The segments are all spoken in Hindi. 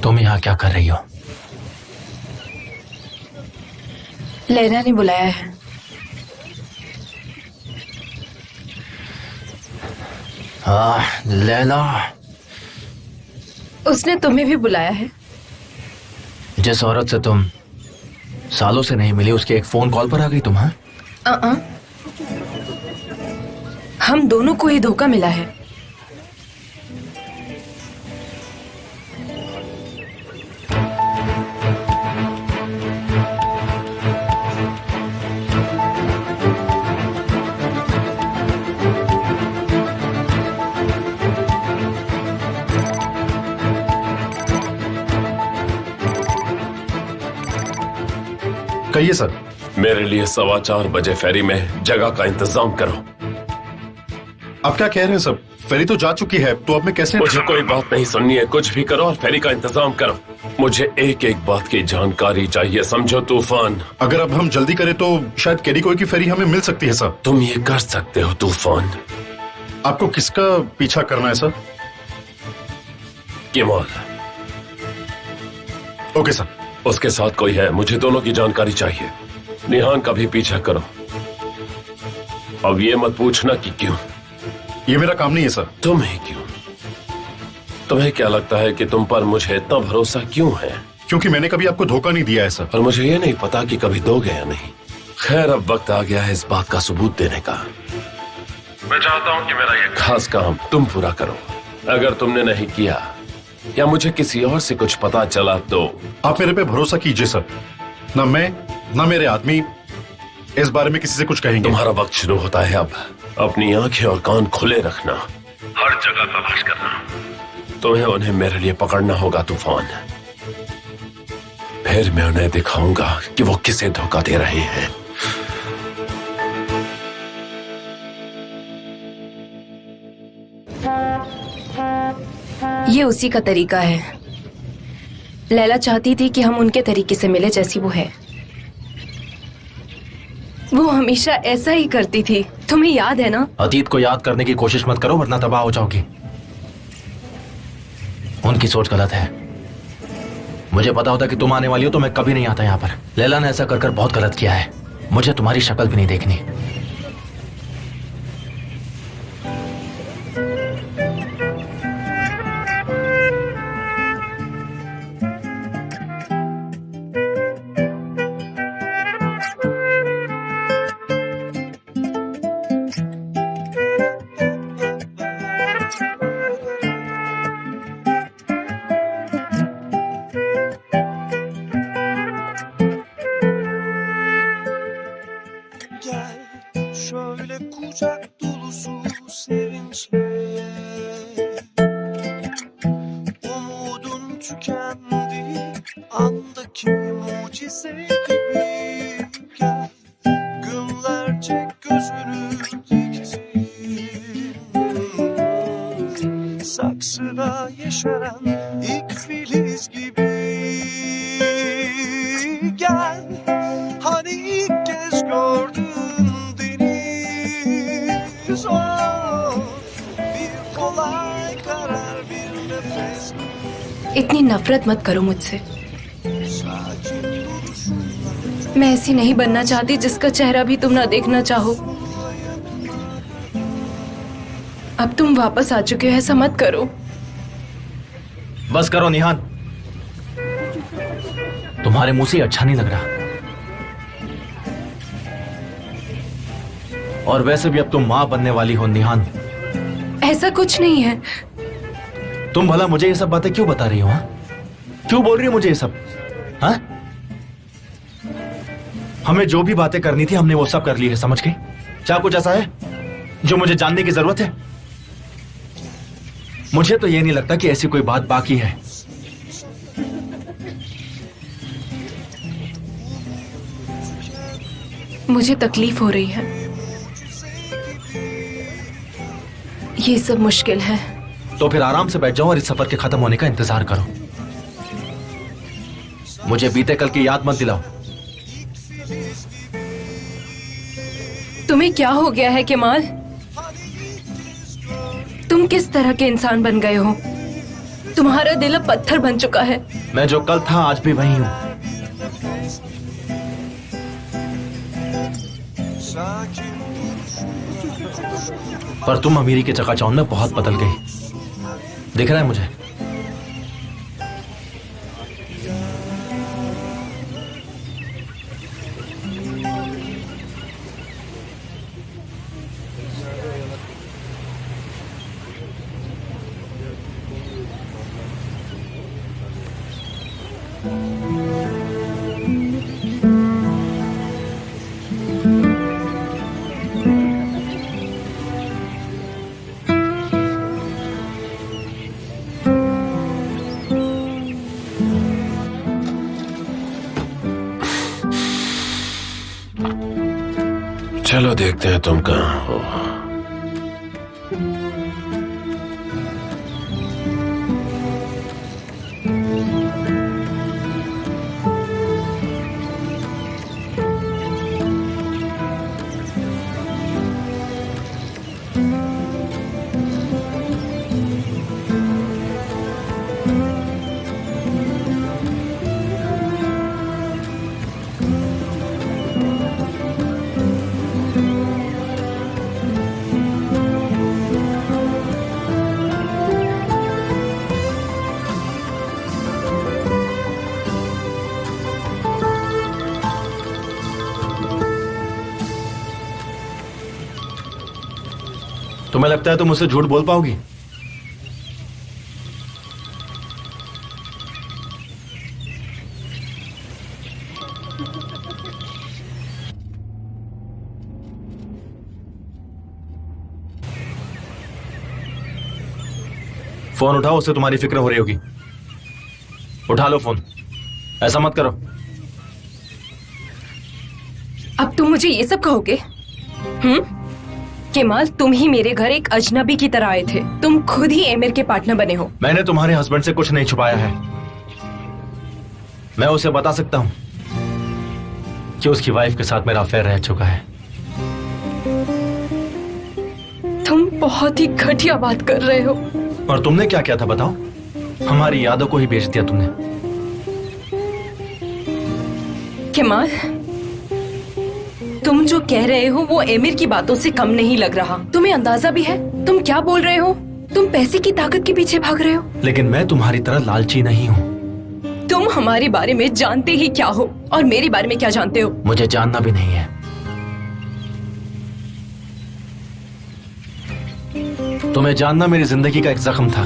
तुम यहाँ क्या कर रही हो? लैला ने बुलाया है। लैला, उसने तुम्हें भी बुलाया है। जिस औरत से तुम सालों से नहीं मिली उसके एक फोन कॉल पर आ गई तुम? हाँ, हम दोनों को ही धोखा मिला है। कहिए सर। मेरे लिए 4:15 बजे फेरी में जगह का इंतजाम करो। आप क्या कह रहे हैं सर? फेरी तो जा चुकी है, तो अब मैं कैसे? मुझे कोई बात नहीं सुननी है, कुछ भी करो और फेरी का इंतजाम करो। मुझे एक एक बात की जानकारी चाहिए, समझो तूफान। अगर अब हम जल्दी करें तो शायद कैरिकोई की फेरी हमें मिल सकती है सर। तुम ये कर सकते हो तूफान। आपको किसका पीछा करना है सर? केमाल। Okay sir. उसके साथ कोई है, मुझे दोनों की जानकारी चाहिए। निहान का भी पीछा करो। अब ये मत पूछना कि क्यों। ये मेरा काम नहीं है सर। तुम्हें क्यों? तुम्हें क्या लगता है कि तुम पर मुझे इतना भरोसा क्यों है? क्योंकि मैंने कभी आपको धोखा नहीं दिया है सर। और मुझे ये नहीं पता कि कभी दोगे या नहीं। खैर, अब वक्त आ गया है इस बात का सबूत देने का। मैं चाहता हूं कि मेरा ये खास काम तुम पूरा करो। अगर तुमने नहीं किया या मुझे किसी और से कुछ पता चला तो आप मेरे पे भरोसा कीजिए सर। ना मैं ना मेरे आदमी इस बारे में किसी से कुछ कहेंगे। तुम्हारा वक्त शुरू होता है अब। अपनी आंखें और कान खुले रखना, हर जगह तलाश करना। तुम्हें उन्हें मेरे लिए पकड़ना होगा तूफान। फिर मैं उन्हें दिखाऊंगा कि वो किसे धोखा दे रहे हैं। ये उसी का तरीका है। लैला चाहती थी कि हम उनके तरीके से मिले जैसी वो है। वो हमेशा ऐसा ही करती थी, तुम्हें याद है ना? अतीत को याद करने की कोशिश मत करो वरना तबाह हो जाओगी। उनकी सोच गलत है। मुझे पता होता कि तुम आने वाली हो तो मैं कभी नहीं आता यहाँ पर। लैला ने ऐसा कर कर बहुत गलत किया है। मुझे तुम्हारी शक्ल भी नहीं देखनी। Şöyle kucak dolusu sevinçle umudun tükendi andaki mucize gibi gel günlerce gözünü diktin saksıda yeşeren ilk filiz gibi gel hani ilk kez gördüm इतनी नफरत मत करो मुझसे। मैं ऐसी नहीं बनना चाहती जिसका चेहरा भी तुम ना देखना चाहो। अब तुम वापस आ चुके हो, ऐसा मत करो। बस करो निहान, तुम्हारे मुंह से अच्छा नहीं लग रहा। और वैसे भी अब तुम मां बनने वाली हो निहान। ऐसा कुछ नहीं है। तुम भला मुझे ये सब बातें क्यों बता रही हो? हाँ, क्यों बोल रही हो मुझे ये सब? हाँ, हमें जो भी बातें करनी थी हमने वो सब कर ली है, समझ गई? क्या कुछ ऐसा है जो मुझे जानने की जरूरत है? मुझे तो ये नहीं लगता कि ऐसी कोई बात बाकी है। मुझे तकलीफ हो रही है। ये सब मुश्किल है। तो फिर आराम से बैठ जाओ और इस सफर के खत्म होने का इंतजार करो। मुझे बीते कल की याद मत दिलाओ। तुम्हें क्या हो गया है केमाल? तुम किस तरह के इंसान बन गए हो? तुम्हारा दिल अब पत्थर बन चुका है। मैं जो कल था आज भी वही हूँ। sakin पर तुम अमीरी के चकाचौंध में बहुत बदल गई, दिख रहा है मुझे। चलो देखते हैं तुम कहाँ हो। तुम्हें लगता है तुम मुझसे झूठ बोल पाओगी? फोन उठाओ, उससे तुम्हारी फिक्र हो रही होगी। उठा लो फोन, ऐसा मत करो। अब तुम मुझे ये सब कहोगे? केमाल, तुम ही मेरे घर एक अजनबी की तरह आए थे। तुम खुद ही एमिर के पार्टनर बने हो। मैंने तुम्हारे हस्बैंड से कुछ नहीं छुपाया है। मैं उसे बता सकता हूं कि उसकी वाइफ के साथ मेरा अफेयर रह चुका है। तुम बहुत ही घटिया बात कर रहे हो। और तुमने क्या किया था बताओ? हमारी यादों को ही बेच दिया तुमने। केमाल, तुम जो कह रहे हो वो एमिर की बातों से कम नहीं लग रहा। तुम्हें अंदाजा भी है तुम क्या बोल रहे हो? तुम पैसे की ताकत के पीछे भाग रहे हो। लेकिन मैं तुम्हारी तरह लालची नहीं हूँ। तुम हमारे बारे में जानते ही क्या हो और मेरे बारे में क्या जानते हो? मुझे जानना भी नहीं है। तुम्हें जानना मेरी जिंदगी का एक जख्म था।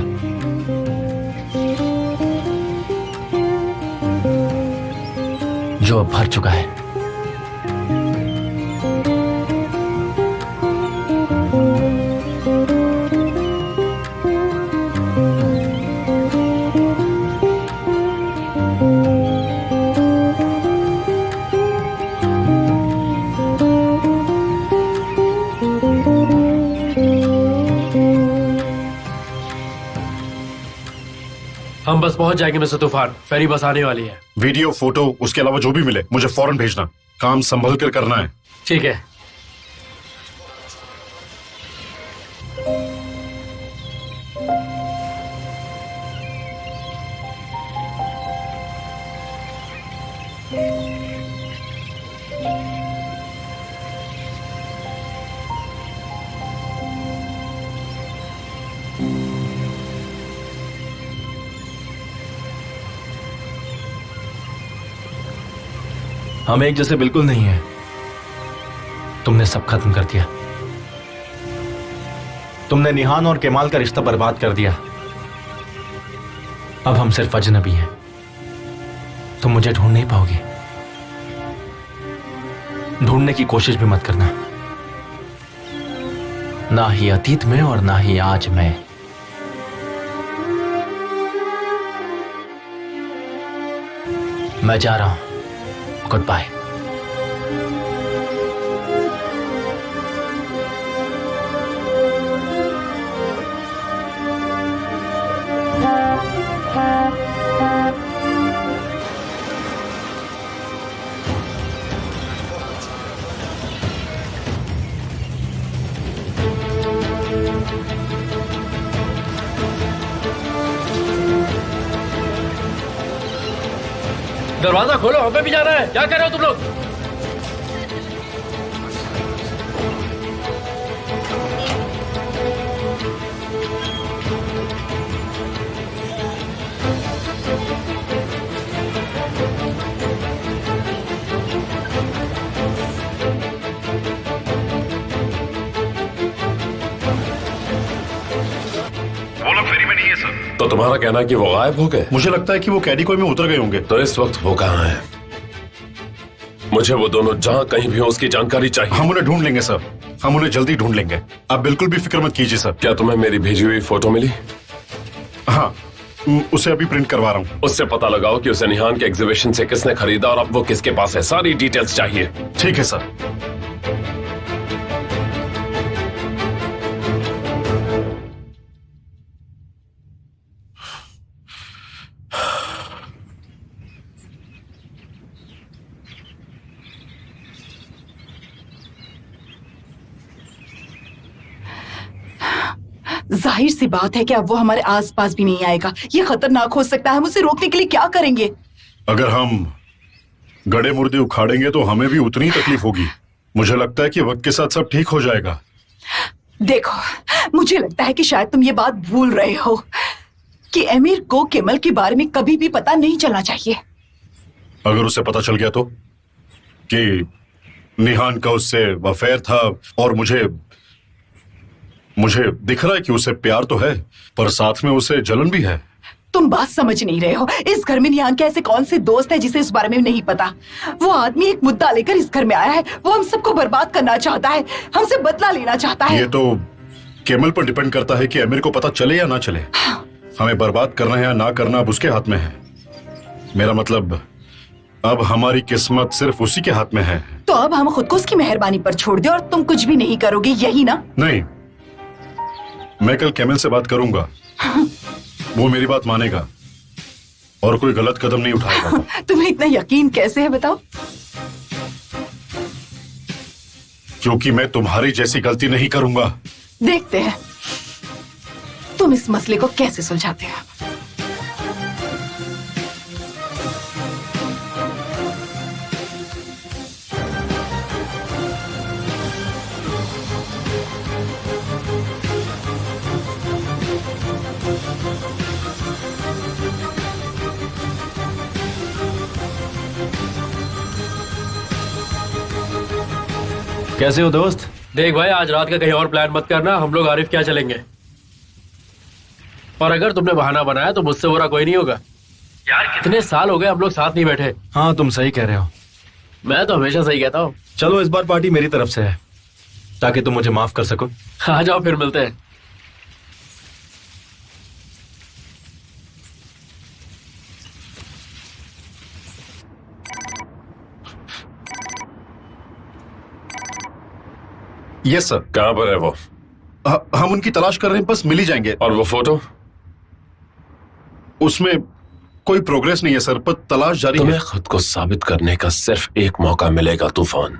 जो अब भर चुका है। हम बस पहुंच जाएंगे मिस्टर तूफान, फेरी बस आने वाली है। वीडियो फोटो उसके अलावा जो भी मिले मुझे फौरन भेजना। काम संभल कर करना है। ठीक है। हम एक जैसे बिल्कुल नहीं है। तुमने सब खत्म कर दिया। तुमने निहान और केमाल का रिश्ता बर्बाद कर दिया। अब हम सिर्फ अजनबी हैं। तुम मुझे ढूंढ नहीं पाओगी। ढूंढने की कोशिश भी मत करना। ना ही अतीत में और ना ही आज में। मैं जा रहा हूं। Goodbye. दरवाजा खोलो, हमें भी जाना है। क्या कर रहे हो तुम लोग? वो लोग फेरी में नहीं है सर। तो तुम्हारा कहना है कि वो गायब हो गए? मुझे लगता है कि वो कैडिकोई में उतर गए होंगे। तो इस वक्त वो कहाँ है? मुझे वो दोनों जहाँ कहीं भी हो उसकी जानकारी चाहिए। हम उन्हें ढूंढ लेंगे सर, हम उन्हें जल्दी ढूंढ लेंगे, आप बिल्कुल भी फिक्र मत कीजिए सर। क्या तुम्हें मेरी भेजी हुई फोटो मिली? हाँ, उसे अभी प्रिंट करवा रहा हूँ। उससे पता लगाओ कि उसे निहान के एग्जीबिशन से किसने खरीदा और अब वो किसके पास है। सारी डिटेल्स चाहिए। ठीक है सर। जाहिर सी बात है कि अब वो हमारे आसपास भी नहीं आएगा। ये खतरनाक हो सकता है। हम उसे रोकने के लिए क्या करेंगे? अगर हम गड़े मुर्दे उखाड़ेंगे तो हमें भी उतनी तकलीफ होगी। मुझे लगता है कि वक्त के साथ सब ठीक हो जाएगा। देखो, मुझे लगता है कि शायद तुम ये बात भूल रहे हो कि एमिर को केमल के बारे में कभी भी पता नहीं चलना चाहिए। अगर उसे पता चल गया तो कि निहान का उससे अफेयर था और मुझे दिख रहा है कि उसे प्यार तो है पर साथ में उसे जलन भी है। तुम बात समझ नहीं रहे हो। इस घर में निहान के ऐसे कौन से दोस्त हैं जिसे इस बारे में नहीं पता? वो आदमी एक मुद्दा लेकर इस घर में आया है। वो हम सबको बर्बाद करना चाहता है, हमसे बदला लेना चाहता है। ये तो केमल पर डिपेंड करता है कि अमीर को पता चले या ना चले। हमें बर्बाद करना है या ना करना अब उसके हाथ में है। मेरा मतलब अब हमारी किस्मत सिर्फ उसी के हाथ में है। तो अब हम खुद को उसकी मेहरबानी पर छोड़ दे और तुम कुछ भी नहीं करोगे, यही ना? नहीं, मैं कल केमल से बात करूंगा। वो मेरी बात मानेगा और कोई गलत कदम नहीं उठाएगा। तुम्हें इतना यकीन कैसे है बताओ? क्योंकि मैं तुम्हारी जैसी गलती नहीं करूंगा। देखते हैं तुम इस मसले को कैसे सुलझाते हो। कैसे हो दोस्त? देख भाई, आज रात का कहीं और प्लान मत करना। हम लोग आरिफ क्या चलेंगे। और अगर तुमने बहाना बनाया तो मुझसे बुरा कोई नहीं होगा। यार कितने साल हो गए हम लोग साथ नहीं बैठे। हाँ, तुम सही कह रहे हो। मैं तो हमेशा सही कहता हूँ। चलो, इस बार पार्टी मेरी तरफ से है ताकि तुम मुझे माफ कर सको। आ जाओ, फिर मिलते हैं। Yes sir. कहाँ पर है वो? हम उनकी तलाश कर रहे हैं, बस मिल ही जाएंगे। और वो फोटो? उसमें कोई प्रोग्रेस नहीं है सर, पर तलाश जारी है। तुम्हें खुद को साबित करने का सिर्फ एक मौका मिलेगा तूफान।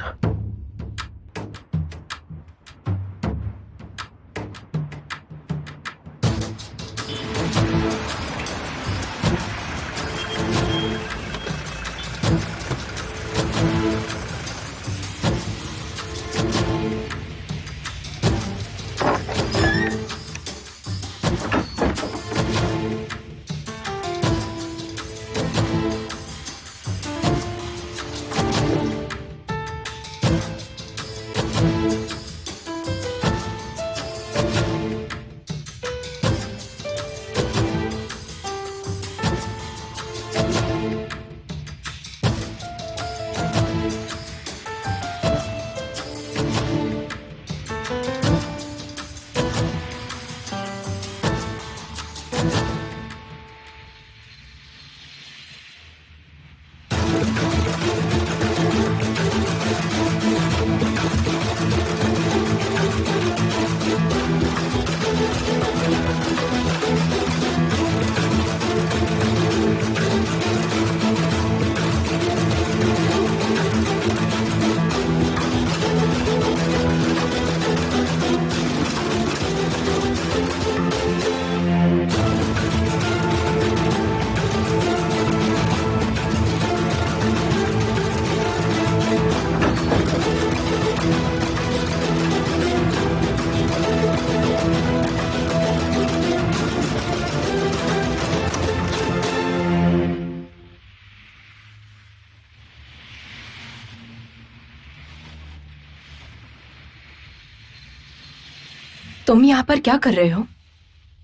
तुम यहाँ पर क्या कर रहे हो?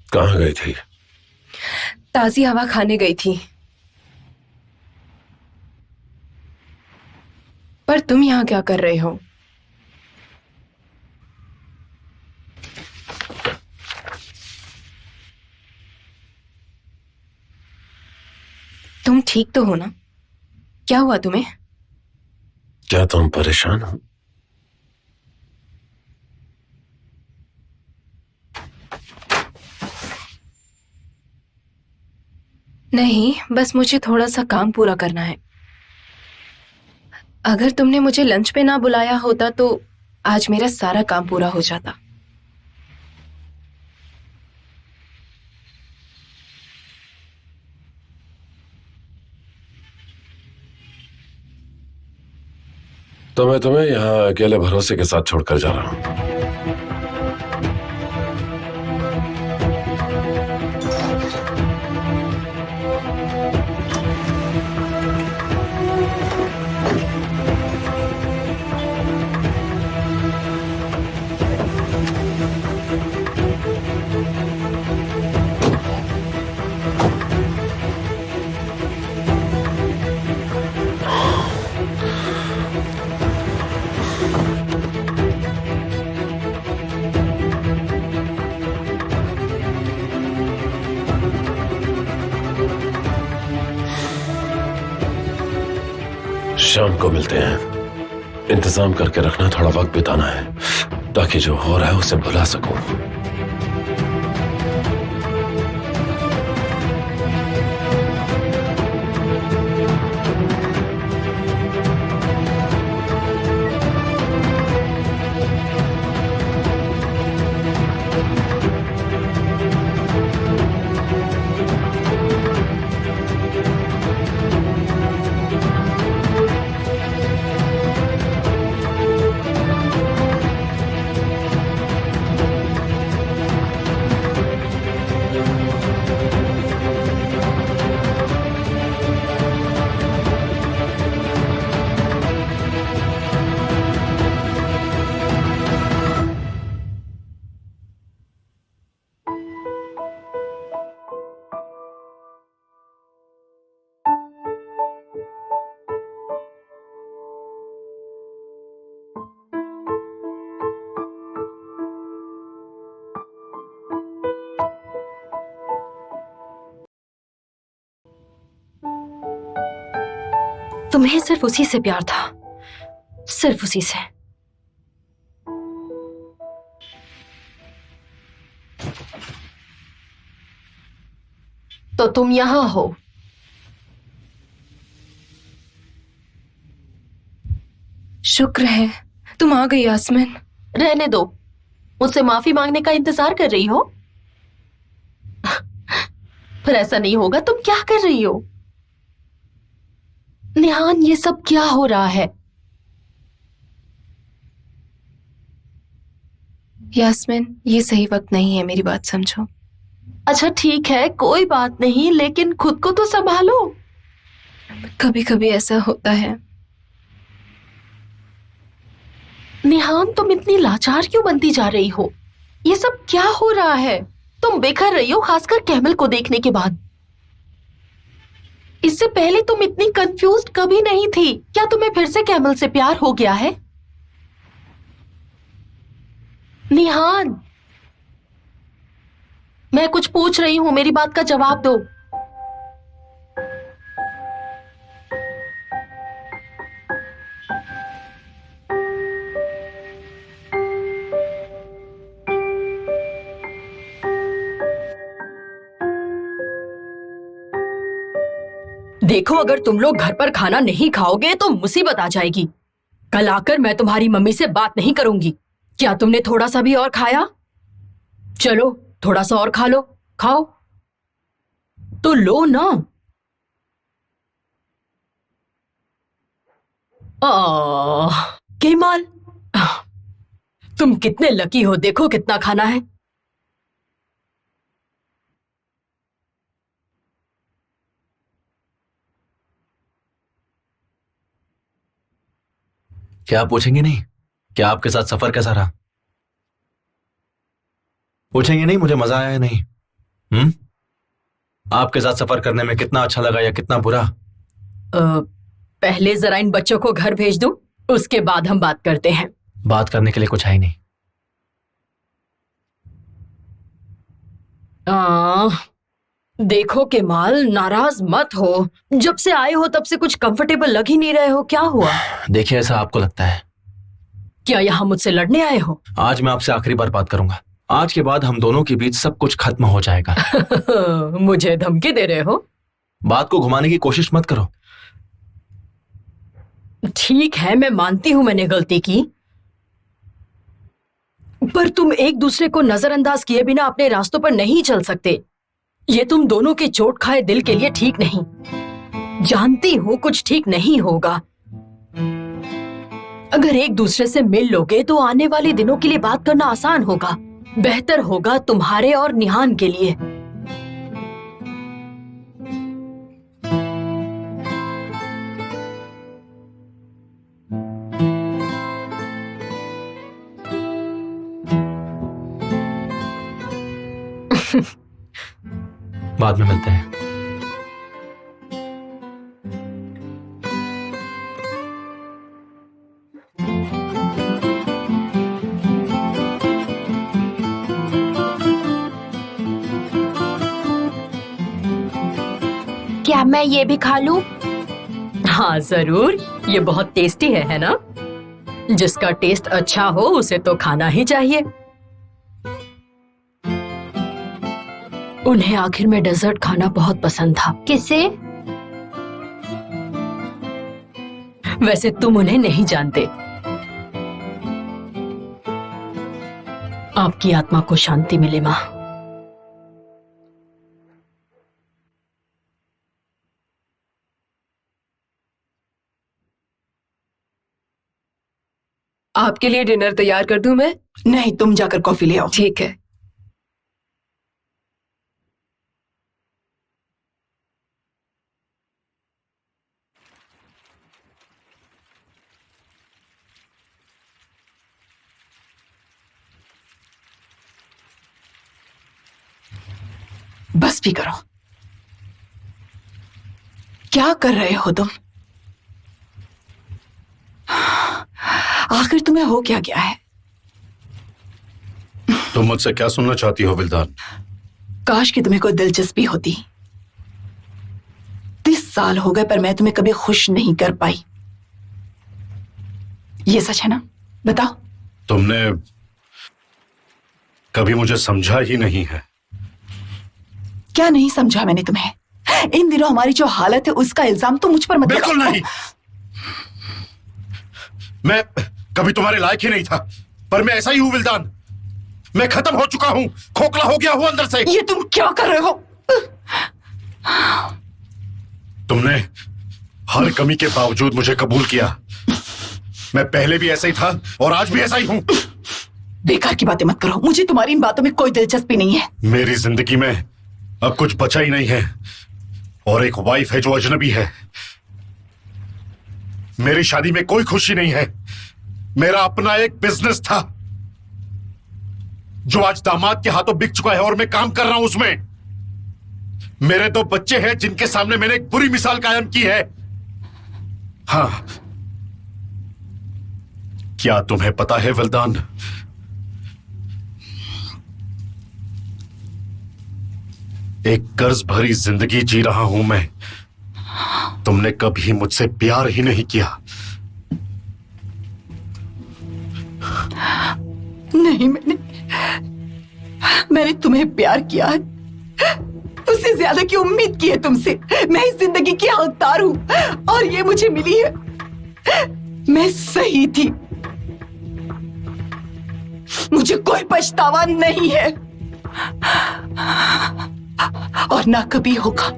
कहाँ गई थी? ताजी हवा खाने गई थी। पर तुम यहाँ क्या कर रहे हो? तुम ठीक तो हो ना? क्या हुआ तुम्हें? क्या तुम परेशान हो? नहीं, बस मुझे थोड़ा सा काम पूरा करना है। अगर तुमने मुझे लंच पे ना बुलाया होता तो आज मेरा सारा काम पूरा हो जाता। तो मैं तुम्हें यहाँ अकेले भरोसे के साथ छोड़कर जा रहा हूँ। शाम को मिलते हैं। इंतजाम करके रखना, थोड़ा वक्त बिताना है ताकि जो हो रहा है उसे भुला सकूं। तुम्हें सिर्फ उसी से प्यार था, सिर्फ उसी से। तो तुम यहां हो। शुक्र है तुम आ गई यास्मीन। रहने दो, मुझसे माफी मांगने का इंतजार कर रही हो? पर ऐसा नहीं होगा। तुम क्या कर रही हो? निहान, ये सब क्या हो रहा है? यास्मीन, ये सही वक्त नहीं है, मेरी बात समझो। अच्छा ठीक है, कोई बात नहीं, लेकिन खुद को तो संभालो। कभी कभी ऐसा होता है। निहान, तुम इतनी लाचार क्यों बनती जा रही हो? ये सब क्या हो रहा है? तुम बिखर रही हो, खासकर कैमल को देखने के बाद। इससे पहले तुम इतनी कंफ्यूज्ड कभी नहीं थी। क्या तुम्हें फिर से कैमल से प्यार हो गया है? निहान, मैं कुछ पूछ रही हूं, मेरी बात का जवाब दो। देखो, अगर तुम लोग घर पर खाना नहीं खाओगे तो मुसीबत आ जाएगी। कल आकर मैं तुम्हारी मम्मी से बात नहीं करूंगी। क्या तुमने थोड़ा सा भी और खाया? चलो थोड़ा सा और खा लो। खाओ तो लो ना। केमाल, तुम कितने लकी हो, देखो कितना खाना है। क्या आप पूछेंगे नहीं? क्या आपके साथ सफर कैसा रहा? पूछेंगे नहीं मुझे मजा आया या नहीं? हम्म? आपके साथ सफर करने में कितना अच्छा लगा या कितना बुरा? पहले जरा इन बच्चों को घर भेज दूं, उसके बाद हम बात करते हैं। बात करने के लिए कुछ है ही नहीं। देखो केमाल, नाराज मत हो। जब से आए हो तब से कुछ कंफर्टेबल लग ही नहीं रहे हो, क्या हुआ? देखिए, ऐसा आपको लगता है। क्या यहाँ मुझसे लड़ने आए हो? आज मैं आपसे आखिरी बार बात करूंगा। आज के बाद हम दोनों के बीच सब कुछ खत्म हो जाएगा। मुझे धमकी दे रहे हो? बात को घुमाने की कोशिश मत करो। ठीक है, मैं मानती हूं मैंने गलती की, पर तुम एक दूसरे को नजरअंदाज किए बिना अपने रास्तों पर नहीं चल सकते। ये तुम दोनों के चोट खाए दिल के लिए ठीक नहीं। जानती हूं कुछ ठीक नहीं होगा। अगर एक दूसरे से मिल लोगे तो आने वाले दिनों के लिए बात करना आसान होगा, बेहतर होगा तुम्हारे और निहान के लिए। बाद में मिलते हैं। क्या मैं ये भी खा लूं? हाँ जरूर, ये बहुत टेस्टी है ना? जिसका टेस्ट अच्छा हो उसे तो खाना ही चाहिए। उन्हें आखिर में डेजर्ट खाना बहुत पसंद था। किसे? वैसे तुम उन्हें नहीं जानते। आपकी आत्मा को शांति मिले माँ। आपके लिए डिनर तैयार कर दूं मैं? नहीं, तुम जाकर कॉफी ले आओ। ठीक है। बस भी करो। क्या कर रहे हो तुम? आखिर तुम्हें हो क्या गया है? तुम मुझसे क्या सुनना चाहती हो विल्दान? काश कि तुम्हें कोई दिलचस्पी होती। 30 साल हो गए पर मैं तुम्हें कभी खुश नहीं कर पाई। ये सच है ना? बताओ। तुमने कभी मुझे समझा ही नहीं है। क्या नहीं समझा मैंने तुम्हें? इन दिनों हमारी जो हालत है उसका इल्जाम तो मुझ पर मत बिल्कुल लगाओ। नहीं। मैं कभी तुम्हारे लायक ही नहीं था, पर मैं ऐसा ही हूं विल्दान। मैं खत्म हो चुका हूं, खोखला हो गया हूं अंदर से। ये तुम क्या कर रहे हो? तुमने हर कमी के बावजूद मुझे कबूल किया। मैं पहले भी ऐसा ही था और आज भी ऐसा ही हूं। बेकार की बातें मत करो, मुझे तुम्हारी इन बातों में कोई दिलचस्पी नहीं है। मेरी जिंदगी में अब कुछ बचा ही नहीं है और एक वाइफ है जो अजनबी है। मेरी शादी में कोई खुशी नहीं है। मेरा अपना एक बिजनेस था जो आज दामाद के हाथों बिक चुका है और मैं काम कर रहा हूं उसमें। मेरे 2 बच्चे हैं जिनके सामने मैंने एक बुरी मिसाल कायम की है। हाँ, क्या तुम्हें पता है विल्दान, एक कर्ज भरी जिंदगी जी रहा हूं मैं। तुमने कभी मुझसे प्यार ही नहीं किया। नहीं, मैंने तुम्हें प्यार किया है, उससे ज्यादा की उम्मीद की है तुमसे। मैं इस जिंदगी की हकदार हूं और ये मुझे मिली है। मैं सही थी, मुझे कोई पछतावा नहीं है और ना कभी होगा।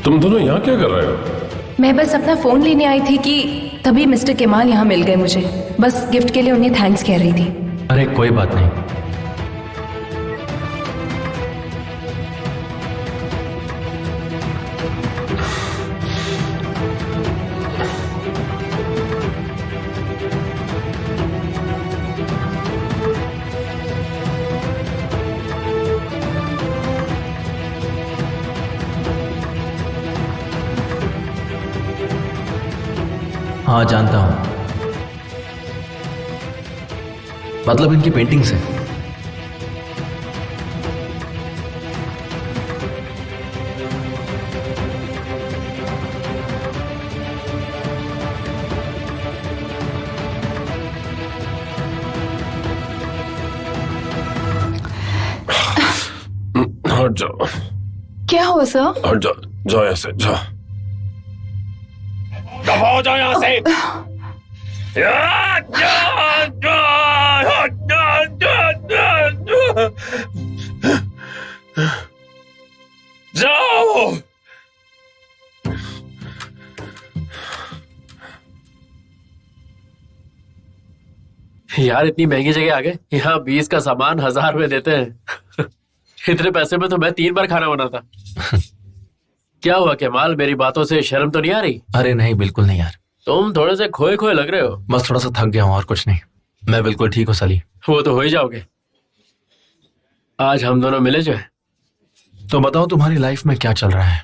तुम दोनों यहाँ क्या कर रहे हो? मैं बस अपना फोन लेने आई थी कि तभी मिस्टर केमाल यहाँ मिल गए मुझे। बस गिफ्ट के लिए उन्हें थैंक्स कह रही थी। अरे कोई बात नहीं। हाँ जानता हूं, मतलब इनकी पेंटिंग से। हट जाओ, क्या हुआ सर? हट जाओ, जाओ यहाँ से, जाओ, दफा हो जाओ यहाँ से। जाओ। यार इतनी महंगी जगह आ गए, यहाँ 20 का सामान 1000 में देते हैं। इतने पैसे में तो मैं 3 बार खाना बनाता। क्या हुआ केमाल, मेरी बातों से शर्म तो नहीं आ रही? अरे नहीं, बिल्कुल नहीं यार। तुम थोड़े से खोए खोए लग रहे हो। बस थोड़ा सा थक गया हूं और कुछ नहीं। मैं बिल्कुल ठीक हूँ सली। वो तो हो ही जाओगे। आज हम दोनों मिले जो है। तो बताओ तुम्हारी लाइफ में क्या चल रहा है?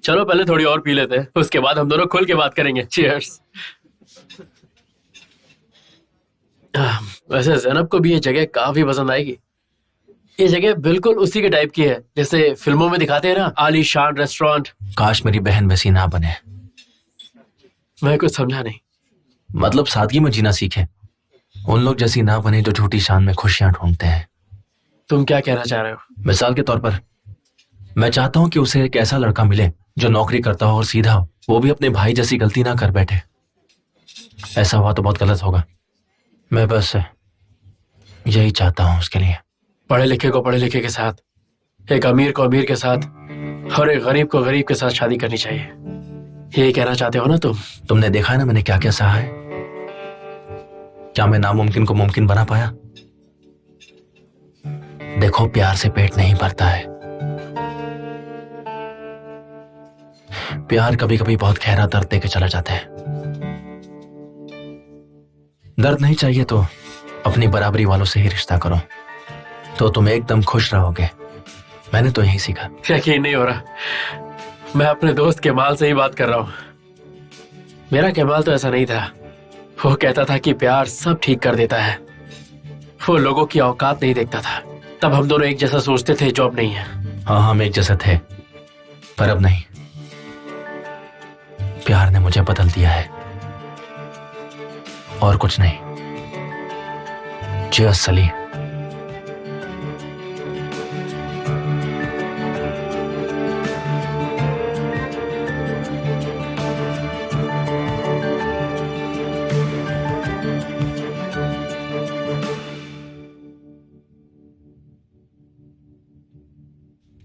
चलो पहले थोड़ी और पी लेते हैं, उसके बाद हम दोनों खुल के बात करेंगे। चीयर्स। वैसे ज़ैनब को भी ये जगह काफी पसंद आएगी। ये जगह बिल्कुल उसी के टाइप की है जैसे फिल्मों में दिखाते हैं ना, आलीशान रेस्टोरेंट। काश मेरी बहन वैसी ना बने। मैं कुछ समझा नहीं। मतलब सादगी में जीना सीखे, उन लोग जैसी ना बने जो झूठी शान में खुशियां ढूंढते हैं। तुम क्या कहना चाह रहे हो? मिसाल के तौर पर मैं चाहता हूं कि उसे एक ऐसा लड़का मिले जो नौकरी करता हो और सीधा हो, वो भी अपने भाई जैसी गलती ना कर बैठे। ऐसा हुआ तो बहुत गलत होगा। मैं बस यही चाहता हूं उसके लिए। पढ़े लिखे को पढ़े लिखे के साथ, एक अमीर को अमीर के साथ और एक गरीब को गरीब के साथ शादी करनी चाहिए। यही कहना चाहते हो ना तुम? तुमने देखा है ना मैंने क्या क्या सहा है। क्या मैं नामुमकिन को मुमकिन बना पाया? देखो, प्यार से पेट नहीं भरता है। प्यार कभी कभी बहुत गहरा दर्द देके चला जाता है। दर्द नहीं चाहिए तो अपनी बराबरी वालों से ही रिश्ता करो, तो तुम एकदम खुश रहोगे। मैंने तो यही सीखा। यकीन नहीं हो रहा, मैं अपने दोस्त केमाल से ही बात कर रहा हूँ। मेरा केमाल तो ऐसा नहीं था। वो कहता था कि प्यार सब ठीक कर देता है। वो लोगों की औकात नहीं देखता था। तब हम दोनों एक जैसा सोचते थे, जो अब नहीं है। हाँ, हम एक जैसे थे, पर अब नहीं। प्यार ने मुझे बदल दिया है और कुछ नहीं। चीयर्स सली।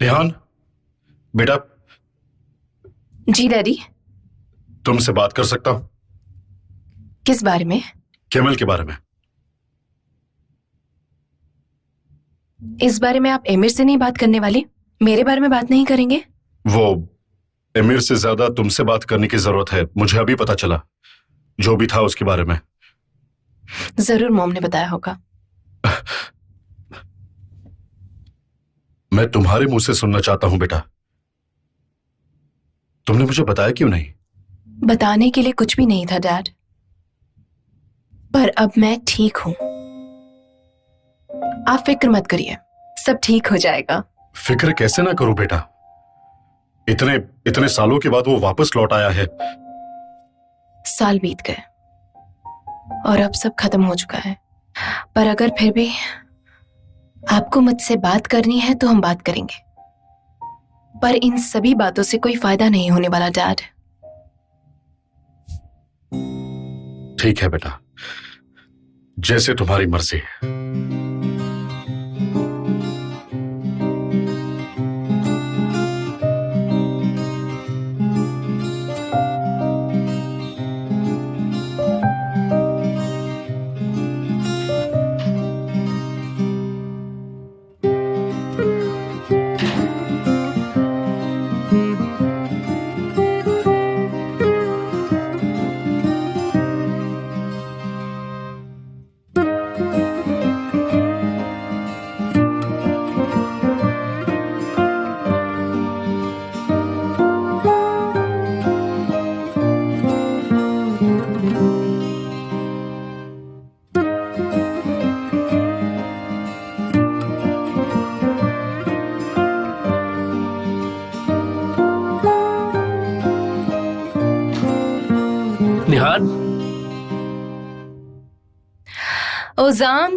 रेहान, बेटा जी डैडी। तुमसे बात कर सकता हूं? किस बारे में? केमल के बारे में। इस बारे में आप एमिर से नहीं बात करने वाले? मेरे बारे में बात नहीं करेंगे? वो एमिर से ज्यादा तुमसे बात करने की जरूरत है। मुझे अभी पता चला जो भी था उसके बारे में। जरूर मॉम ने बताया होगा। मैं तुम्हारे मुंह से सुनना चाहता हूं बेटा। तुमने मुझे बताया क्यों नहीं? बताने के लिए कुछ भी नहीं था डैड, पर अब मैं ठीक हूं। आप फिक्र मत करिए, सब ठीक हो जाएगा। फिक्र कैसे ना करूं बेटा? इतने इतने सालों के बाद वो वापस लौट आया है। साल बीत गए और अब सब खत्म हो चुका है, पर अगर फिर भी आपको मुझसे बात करनी है तो हम बात करेंगे। पर इन सभी बातों से कोई फायदा नहीं होने वाला डैड। ठीक है बेटा, जैसे तुम्हारी मर्जी। निहान, ओजाम,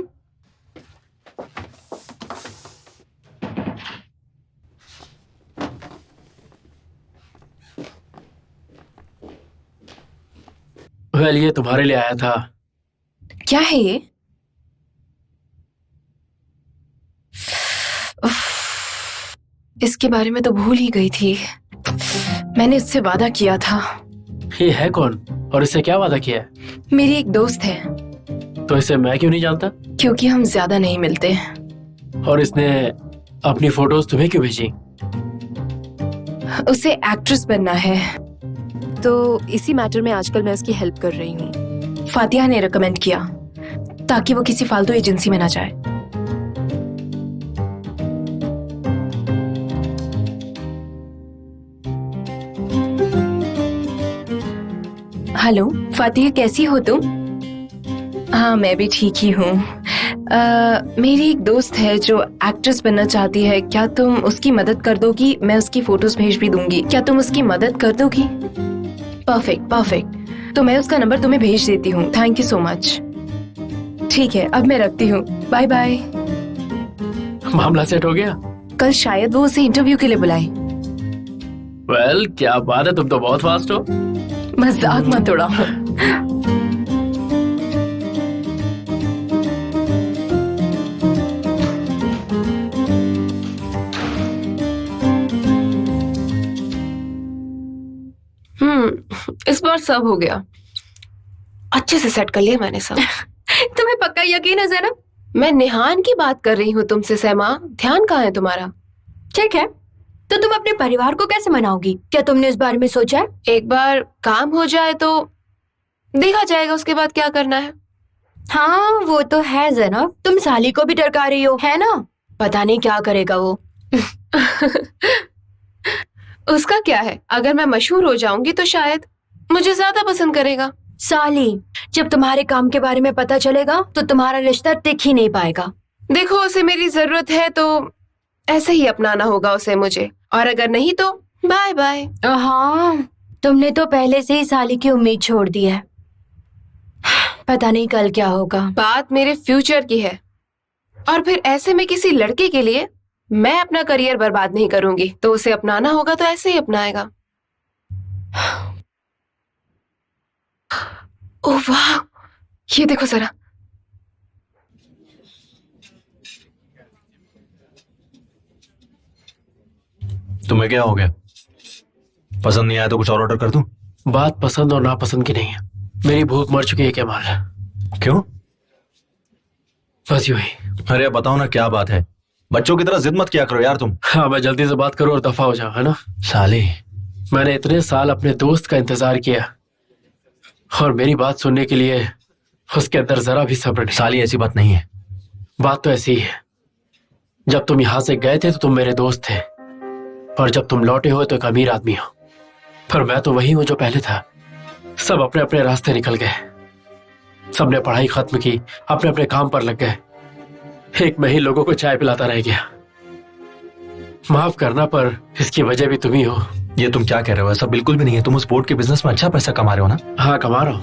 वेल ये तुम्हारे लिए आया था। क्या है ये? उफ, इसके बारे में तो भूल ही गई थी। मैंने इससे वादा किया था। ये है कौन और इससे क्या वादा किया है? मेरी एक दोस्त है, तो इसे मैं क्यों नहीं जानता? क्योंकि हम ज्यादा नहीं मिलते। और इसने अपनी फोटोज तुम्हें क्यों भेजी? उसे एक्ट्रेस बनना है। तो इसी मैटर में आजकल मैं उसकी हेल्प कर रही हूँ। फातिहा ने रिकमेंड किया ताकि वो किसी फालतू एजेंसी में ना जाए। हेलो फातिहा, कैसी हो तुम? हाँ मैं भी ठीक ही हूँ। मेरी एक दोस्त है जो एक्ट्रेस बनना चाहती है। क्या तुम उसकी मदद कर दोगी? मैं उसकी फोटोज भेज भी दूंगी। क्या तुम उसकी मदद कर दोगी? Perfect perfect. तो मैं उसका नंबर तुम्हें भेज देती हूँ। Thank you so much. ठीक है, अब मैं रखती हूँ। Bye bye. मामला सेट हो गया? कल शायद वो उसे इंटरव्यू के लिए बुलाए। वेल क्या बात है, तुम तो बहुत फास्ट हो। मजाक मत उड़ाओ। इस बार सब हो गया। अच्छे से सेट कर लिया मैंने सब। तुम्हें पक्का यकीन है ज़ैनब? मैं निहान की बात कर रही हूँ तुमसे सैमा। ध्यान कहाँ है तुम्हारा? ठीक है, तो तुम अपने परिवार को कैसे मनाओगी? क्या तुमने इस बारे में सोचा है? एक बार काम हो जाए तो देखा जाएगा उसके बाद क्या करना है। हाँ वो तो है ज़ैनब, तुम साली को भी डरका रही हो, है ना? पता नहीं क्या करेगा वो। उसका क्या है? अगर मैं मशहूर हो जाऊंगी तो शायद मुझे ज्यादा पसंद करेगा। साली, जब तुम्हारे काम के बारे में पता चलेगा तो तुम्हारा रिश्ता टिक ही नहीं पाएगा। देखो उसे मेरी जरूरत है तो ऐसे ही अपनाना होगा उसे मुझे, और अगर नहीं तो बाय बाय। हाँ, तुमने तो पहले से ही साली की उम्मीद छोड़ दी है। पता नहीं कल क्या होगा। बात मेरे फ्यूचर की है, और फिर ऐसे में किसी लड़के के लिए मैं अपना करियर बर्बाद नहीं करूंगी। तो उसे अपनाना होगा तो ऐसे ही अपनाएगा। ओह वाह, ये देखो जरा। तुम्हें क्या हो गया? पसंद नहीं आया तो कुछ और ऑर्डर कर दूं? बात पसंद और नापसंद की नहीं है, मेरी भूख मर चुकी है केमाल। क्यों? बस यूं ही। अरे बताओ ना क्या बात है। बच्चों की तरह जिद मत किया करो यार तुम। हाँ मैं जल्दी से बात करूं और दफा हो जाऊं, है ना? साली, मैंने इतने साल अपने दोस्त का इंतजार किया और मेरी बात सुनने के लिए उसके अंदर जरा भी सब्र नहीं। साली ऐसी बात नहीं है। बात तो ऐसी ही है। जब तुम यहां से गए थे तो तुम मेरे दोस्त थे, और जब तुम लौटे हो तो एक अमीर आदमी हो। पर मैं तो वही हूं जो पहले था। सब अपने अपने रास्ते निकल गए, सबने पढ़ाई खत्म की, अपने अपने काम पर लग गए। एक मैं ही लोगों को चाय पिलाता रह गया। माफ करना पर इसकी वजह भी तुम ही हो। ये तुम क्या कह रहे हो? ऐसा बिल्कुल भी नहीं है। तुम उस बोर्ड के बिजनेस में अच्छा पैसा कमा रहे हो ना? हाँ कमा रहा हूं,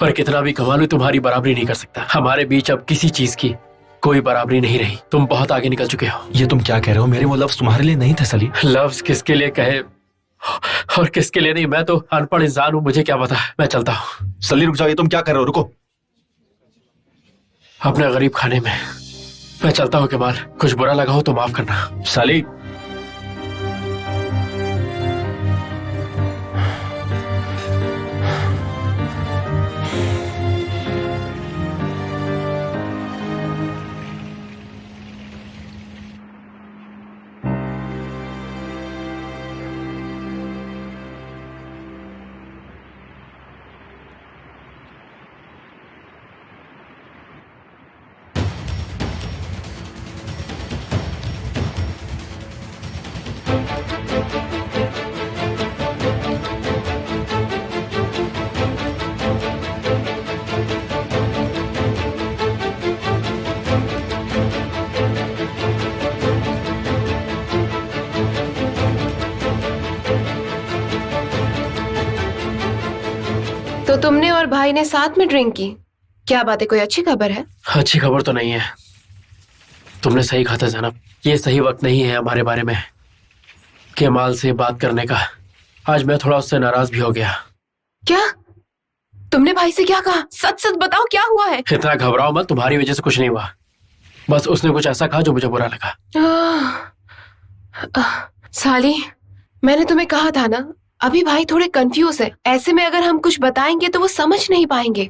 पर कितना भी कमा लूं तुम्हारी बराबरी नहीं कर सकता। हमारे बीच अब किसी चीज की कोई बराबरी नहीं रही। तुम बहुत आगे निकल चुके हो। ये तुम क्या कह रहे हो? मेरे वो लफ्ज तुम्हारे लिए नहीं थे सली। लफ्ज किसके लिए कहे और किसके लिए नहीं, मैं तो अनपढ़ इंसान हूं, मुझे क्या पता। मैं चलता हूं। सली रुक जाओ, ये तुम क्या कर रहे हो? रुको। अपने गरीब खाने में मैं चलता हूं केमाल। कुछ बुरा लगा हो तो माफ करना। साली, तो तुमने और भाई ने साथ में ड्रिंक की? क्या बात है, कोई अच्छी खबर है? अच्छी खबर तो नहीं है। तुमने सही कहा था जनाब, ये सही वक्त नहीं है हमारे बारे में केमाल से बात करने का। आज मैं थोड़ा उससे नाराज भी हो गया। क्या? तुमने भाई से क्या कहा? सच सच बताओ, क्या हुआ है? इतना घबराओ मत, तुम्हारी वजह से कुछ नहीं हुआ। बस उसने कुछ ऐसा कहा जो मुझे बुरा लगा। साली, मैंने तुम्हें कहा था ना, अभी भाई थोड़े कंफ्यूज है। ऐसे में अगर हम कुछ बताएंगे तो वो समझ नहीं पाएंगे।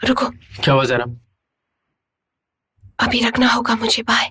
रुको। क्या हुआ जैनब? अभी रखना होगा मुझे, बाय।